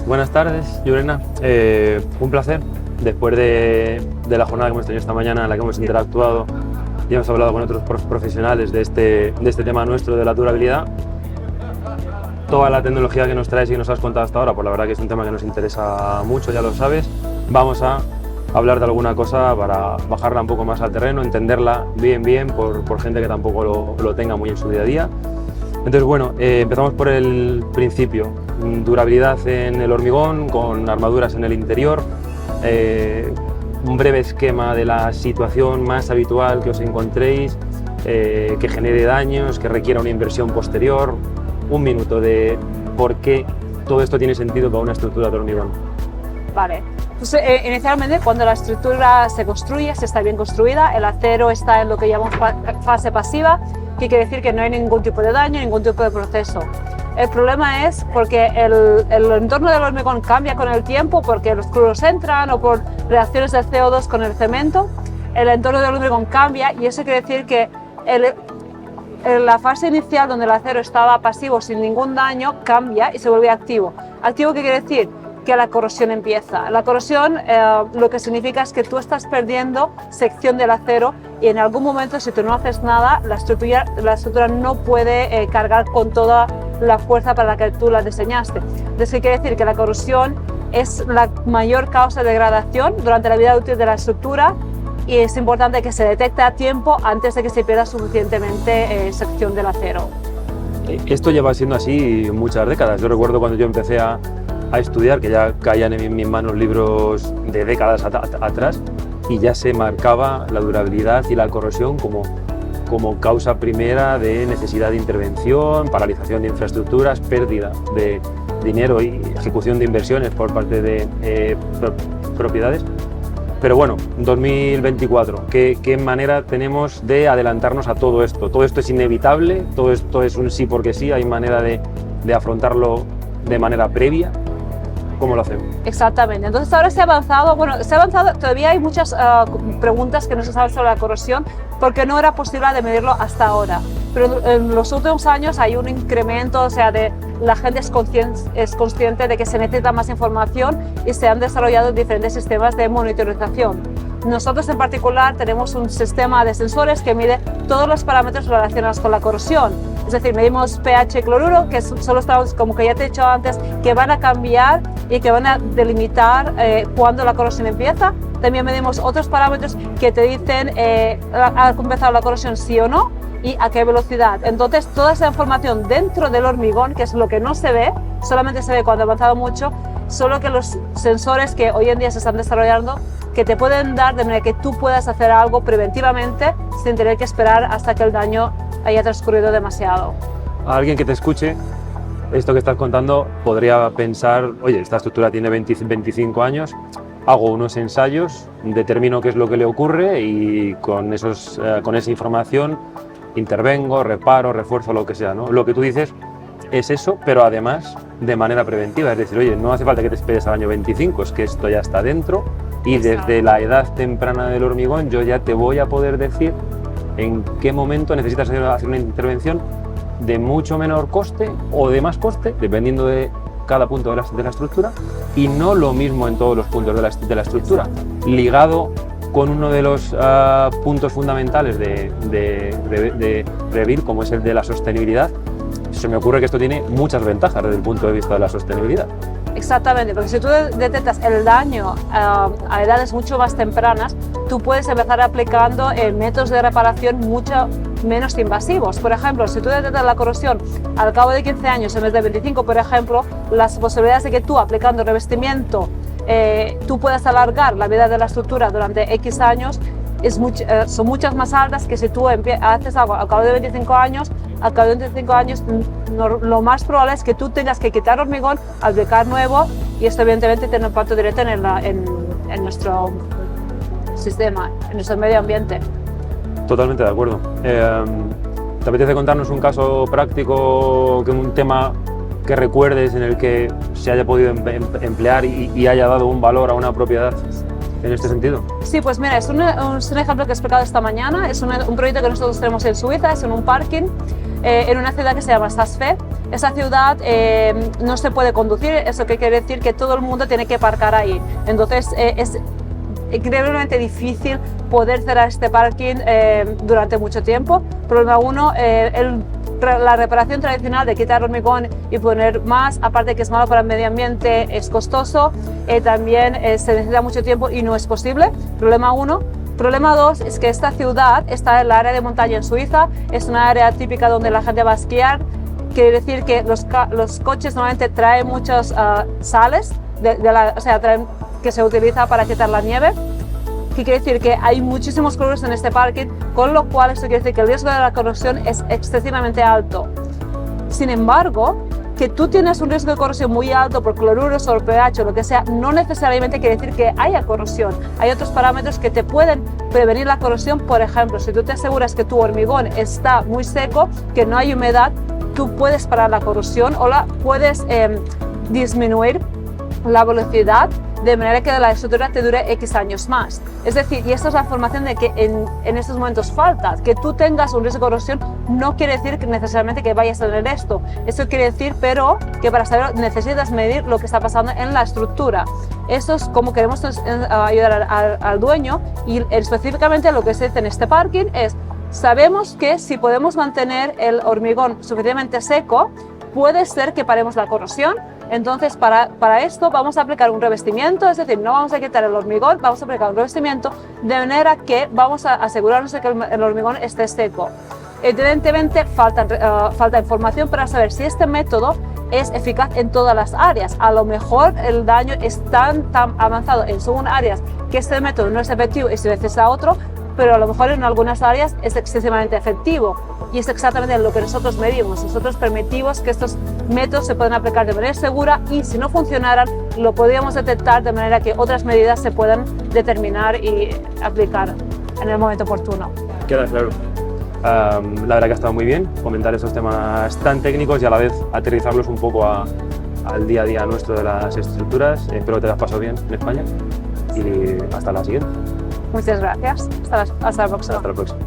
Buenas tardes, Yurena. Un placer. Después de la jornada que hemos tenido esta mañana, en la que hemos interactuado y hemos hablado con otros profesionales de este tema nuestro de la durabilidad, toda la tecnología que nos traes y que nos has contado hasta ahora, pues la verdad que es un tema que nos interesa mucho, ya lo sabes. Vamos a hablar de alguna cosa para bajarla un poco más al terreno, entenderla bien por gente que tampoco lo tenga muy en su día a día. Entonces, bueno, empezamos por el principio. Durabilidad en el hormigón, con armaduras en el interior, un breve esquema de la situación más habitual que os encontréis, que genere daños, que requiera una inversión posterior, un minuto de por qué todo esto tiene sentido para una estructura de hormigón. Vale, pues, inicialmente cuando la estructura se construye, se está bien construida, el acero está en lo que llamamos fase pasiva, que quiere decir que no hay ningún tipo de daño, ningún tipo de proceso. El problema es porque el entorno del hormigón cambia con el tiempo, porque los crudos entran o por reacciones de CO2 con el cemento, el entorno del hormigón cambia y eso quiere decir que la fase inicial donde el acero estaba pasivo sin ningún daño cambia y se vuelve activo. ¿Activo qué quiere decir? Que la corrosión empieza. La corrosión lo que significa es que tú estás perdiendo sección del acero y en algún momento, si tú no haces nada, la estructura no puede cargar con toda la fuerza para la que tú la diseñaste. Entonces, ¿qué quiere decir? Que la corrosión es la mayor causa de degradación durante la vida útil de la estructura y es importante que se detecte a tiempo antes de que se pierda suficientemente sección del acero. Esto lleva siendo así muchas décadas. Yo recuerdo cuando yo empecé a estudiar, que ya caían en mis manos libros de décadas atrás y ya se marcaba la durabilidad y la corrosión como causa primera de necesidad de intervención, paralización de infraestructuras, pérdida de dinero y ejecución de inversiones por parte de propiedades. Pero bueno, 2024, ¿qué manera tenemos de adelantarnos a todo esto? Todo esto es inevitable, todo esto es un sí porque sí, hay manera de afrontarlo de manera previa. ¿Cómo lo hacemos? Exactamente. Entonces ahora se ha avanzado, todavía hay muchas preguntas que no se saben sobre la corrosión porque no era posible de medirlo hasta ahora. Pero en los últimos años hay un incremento, o sea, la gente es consciente de que se necesita más información y se han desarrollado diferentes sistemas de monitorización. Nosotros en particular tenemos un sistema de sensores que mide todos los parámetros relacionados con la corrosión. Es decir, medimos pH cloruro, que son los parámetros, como que ya te he dicho antes, que van a cambiar y que van a delimitar cuándo la corrosión empieza. También medimos otros parámetros que te dicen ha empezado la corrosión sí o no y a qué velocidad. Entonces, toda esa información dentro del hormigón, que es lo que no se ve, solamente se ve cuando ha avanzado mucho, solo que los sensores que hoy en día se están desarrollando, que te pueden dar de manera que tú puedas hacer algo preventivamente sin tener que esperar hasta que el daño haya transcurrido demasiado. A alguien que te escuche esto que estás contando podría pensar, oye, esta estructura tiene 25 años, hago unos ensayos, determino qué es lo que le ocurre y con esa información intervengo, reparo, refuerzo, lo que sea, ¿no? Lo que tú dices es eso, pero además de manera preventiva, es decir, oye, no hace falta que te esperes al año 25, es que esto ya está dentro y desde la edad temprana del hormigón yo ya te voy a poder decir en qué momento necesitas hacer una intervención de mucho menor coste o de más coste, dependiendo de cada punto de la estructura, y no lo mismo en todos los puntos de la estructura. Ligado con uno de los puntos fundamentales de Revit, como es el de la sostenibilidad, se me ocurre que esto tiene muchas ventajas desde el punto de vista de la sostenibilidad. Exactamente, porque si tú detectas el daño a edades mucho más tempranas, tú puedes empezar aplicando métodos de reparación mucho menos invasivos. Por ejemplo, si tú detectas la corrosión al cabo de 15 años en vez de 25, por ejemplo, las posibilidades de que tú aplicando revestimiento tú puedas alargar la vida de la estructura durante X años son muchas más altas que si tú haces algo al cabo de 25 años. Al cabo de 25 años, lo más probable es que tú tengas que quitar hormigón, aplicar nuevo, y esto evidentemente tiene un impacto directo en nuestro sistema, en nuestro medio ambiente. Totalmente de acuerdo. ¿Te apetece contarnos un caso práctico, un tema que recuerdes en el que se haya podido emplear y haya dado un valor a una propiedad en este sentido? Sí, pues mira, es un ejemplo que he explicado esta mañana. Es un proyecto que nosotros tenemos en Suiza, es en un parking, en una ciudad que se llama Saas-Fee. esa ciudad no se puede conducir, eso que quiere decir que todo el mundo tiene que aparcar ahí. Entonces es increíblemente difícil poder cerrar este parking durante mucho tiempo. Problema 1, la reparación tradicional de quitar hormigón y poner más, aparte que es malo para el medio ambiente, es costoso, también se necesita mucho tiempo y no es posible. Problema 1. Problema 2 es que esta ciudad está en el área de montaña en Suiza, es una área típica donde la gente va a esquiar, quiere decir que los coches normalmente traen muchos sales, traen, que se utiliza para quitar la nieve, que quiere decir que hay muchísimos cloruros en este parking, con lo cual eso quiere decir que el riesgo de la corrosión es excesivamente alto. Sin embargo, que tú tienes un riesgo de corrosión muy alto por cloruros o por pH o lo que sea, no necesariamente quiere decir que haya corrosión. Hay otros parámetros que te pueden prevenir la corrosión. Por ejemplo, si tú te aseguras que tu hormigón está muy seco, que no hay humedad, tú puedes parar la corrosión o puedes disminuir la velocidad de manera que la estructura te dure X años más. Es decir, y esta es la información de que en estos momentos falta. Que tú tengas un riesgo de corrosión no quiere decir que necesariamente que vayas a tener esto. Eso quiere decir, pero, que para saberlo necesitas medir lo que está pasando en la estructura. Eso es como queremos ayudar al dueño, y específicamente lo que se dice en este parking es: sabemos que si podemos mantener el hormigón suficientemente seco, puede ser que paremos la corrosión. Entonces, para esto vamos a aplicar un revestimiento, es decir, no vamos a quitar el hormigón, vamos a aplicar un revestimiento de manera que vamos a asegurarnos de que el hormigón esté seco. Evidentemente, falta información para saber si este método es eficaz en todas las áreas. A lo mejor el daño es tan avanzado en según áreas que este método no es efectivo y se necesita otro, pero a lo mejor en algunas áreas es excesivamente efectivo. Y es exactamente lo que nosotros medimos. Nosotros permitimos que estos métodos se puedan aplicar de manera segura, y si no funcionaran, lo podríamos detectar de manera que otras medidas se puedan determinar y aplicar en el momento oportuno. Queda claro. La verdad que ha estado muy bien comentar esos temas tan técnicos y a la vez aterrizarlos un poco al día a día nuestro de las estructuras. Espero que te hayas pasado bien en España y hasta la siguiente. Muchas gracias. Hasta la próxima. Hasta la próxima.